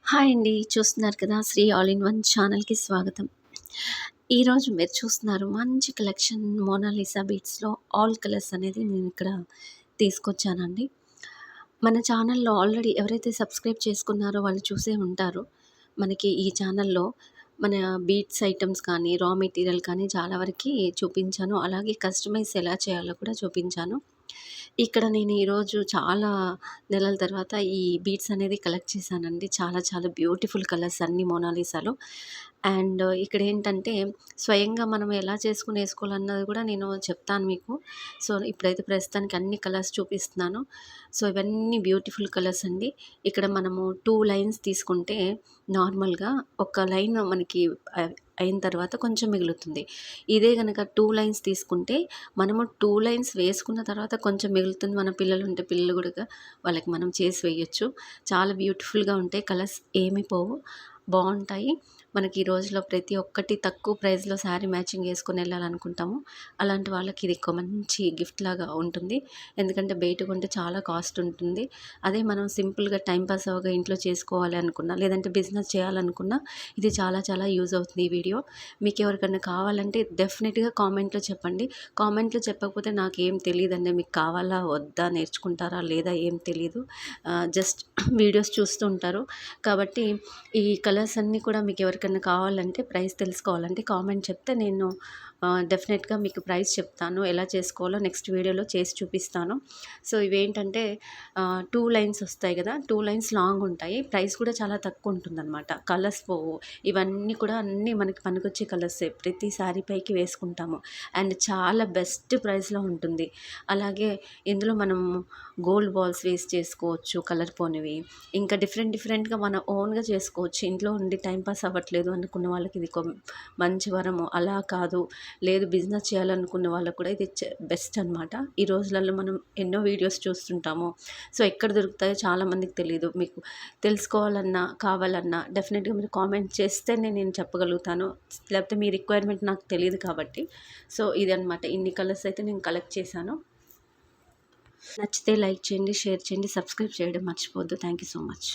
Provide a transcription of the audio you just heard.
Hi అండి. చూస్తున్నారు కదా! శ్రీ ఆల్ ఇన్ వన్ ఛానల్‌కి స్వాగతం. ఈరోజు మీరు చూస్తున్నారు మంచి కలెక్షన్ మోనాలిసా బీడ్స్‌లో ఆల్ కలర్స్ అనేది నేనిక్కడ తీసుకొచ్చానండి. మన ఛానల్‌లో ఆల్రెడీ ఎవరైతే సబ్స్క్రైబ్ చేసుకున్నారో వాళ్ళు చూసే ఉంటారు. మనకి ఈ ఛానల్‌లో మన బీడ్స్ ఐటెమ్స్ కానీ, రా మెటీరియల్ కానీ చాలా వరకి చూపించాను. అలాగే కస్టమైజ్ ఎలా చేయాలో కూడా చూపించాను. ఇక్కడ నేను ఈరోజు చాలా నెలల తర్వాత ఈ బీడ్స్ అనేది కలెక్ట్ చేశానండి. చాలా చాలా బ్యూటిఫుల్ కలర్స్ అన్నీ మోనాలిసాలో. అండ్ ఇక్కడేంటంటే స్వయంగా మనం ఎలా చేసుకొని ఏసుకోవాలన్నది కూడా నేను చెప్తాను మీకు. సో, ఇప్పుడైతే ప్రస్తుతానికి అన్ని కలర్స్ చూపిస్తున్నాను. సో, ఇవన్నీ బ్యూటిఫుల్ కలర్స్ అండి. ఇక్కడ మనము 2 లైన్స్ తీసుకుంటే నార్మల్‌గా ఒక లైన్ మనకి అయిన తర్వాత కొంచెం మిగులుతుంది. ఇదే గనక 2 లైన్స్ తీసుకుంటే మనము 2 లైన్స్ వేసుకున్న తర్వాత కొంచెం మిగులుతుంది. మన పిల్లలుంటే పిల్లలు గూడా వాళ్ళకి మనం చేసి వేయొచ్చు. చాలా బ్యూటిఫుల్‌గా ఉంటాయి. కలర్స్ ఏమి పోవు. బావుంటాయి. మనకి ఈ రోజుల్లో ప్రతి ఒక్కటి తక్కువ ప్రైస్‌లో శారీ మ్యాచింగ్ యేసుకొని ఎళ్ళాలనుకుంటాము. అలాంటి వాళ్ళకి ఇది ఒక మంచి గిఫ్ట్ లాగా ఉంటుంది. ఎందుకంటే బయట కొంటే చాలా కాస్ట్ ఉంటుంది. అదే మనం సింపుల్‌గా టైమ్ పాస్ అవ్వగా ఇంట్లో చేసుకోవాలి అనుకున్నా, లేదంటే బిజినెస్ చేయాలనుకున్నా ఇది చాలా చాలా యూజ్ అవుతుంది ఈ వీడియో. మీకెవరికన్నా కావాలంటే డెఫినెట్‌గా కామెంట్‌లో చెప్పండి. కామెంట్‌లో చెప్పకపోతే నాకేం తెలీదండి. మీకు కావాలా? వద్దా? నేర్చుకుంటారా? లేదా? ఏం తెలీదు. జస్ట్ వీడియోస్ చూస్తూ ఉంటారు. కాబట్టి ఈ కలర్స్ అన్నీ కూడా మీకు ఎవరికన్నా కావాలంటే ప్రైస్ తెలుసుకోవాలంటే కామెంట్ చెప్తే నేను డెఫినెట్‌గా మీకు ప్రైస్ చెప్తాను. ఎలా చేసుకోవాలో నెక్స్ట్ వీడియోలో చేసి చూపిస్తాను. సో, ఇవేంటంటే 2 లైన్స్ వస్తాయి గదా! 2 లైన్స్ లాంగ్ ఉంటాయి. ప్రైస్ కూడా చాలా తక్కువ ఉంటుందనమాట. కలర్స్ పోవు. ఇవన్నీ కూడా అన్నీ మనకి పనికొచ్చే కలర్సే. ప్రతి శారీ పైకి వేసుకుంటాము. అండ్ చాలా బెస్ట్ ప్రైస్‌లో ఉంటుంది. అలాగే ఇందులో మనం గోల్డ్ బాల్స్ వేసి చేసుకోవచ్చు కలర్ పోనివి. ఇంకా డిఫరెంట్‌గా మన ఓన్‌గా చేసుకోవచ్చు. ఇంట్లో ఉండి టైమ్ పాస్ అవ్వట్లేదు అనుకున్న వాళ్ళకి ఇది మంచి వరము. అలా కాదు, లేదు బిజినెస్ చేయాలనుకున్న వాళ్ళకి కూడా ఇది బెస్ట్ అనమాట. ఈ రోజులలో మనం ఎన్నో వీడియోస్ చూస్తుంటాము. సో, ఎక్కడ దొరుకుతాయో చాలామందికి తెలీదు. మీకు తెలుసుకోవాలన్నా, కావాలన్నా డెఫినెట్‌గా మీరు కామెంట్ చేస్తేనే నేను చెప్పగలుగుతాను. లేకపోతే మీ రిక్వైర్మెంట్ నాకు తెలీదు కాబట్టి. సో, ఇదనమాట. ఇన్ని కలర్స్ అయితే నేను కలెక్ట్ చేశాను. నచ్చితే లైక్ చేయండి, షేర్ చేయండి, సబ్స్క్రైబ్ చేయడం మర్చిపోవద్దు. Thank you so much.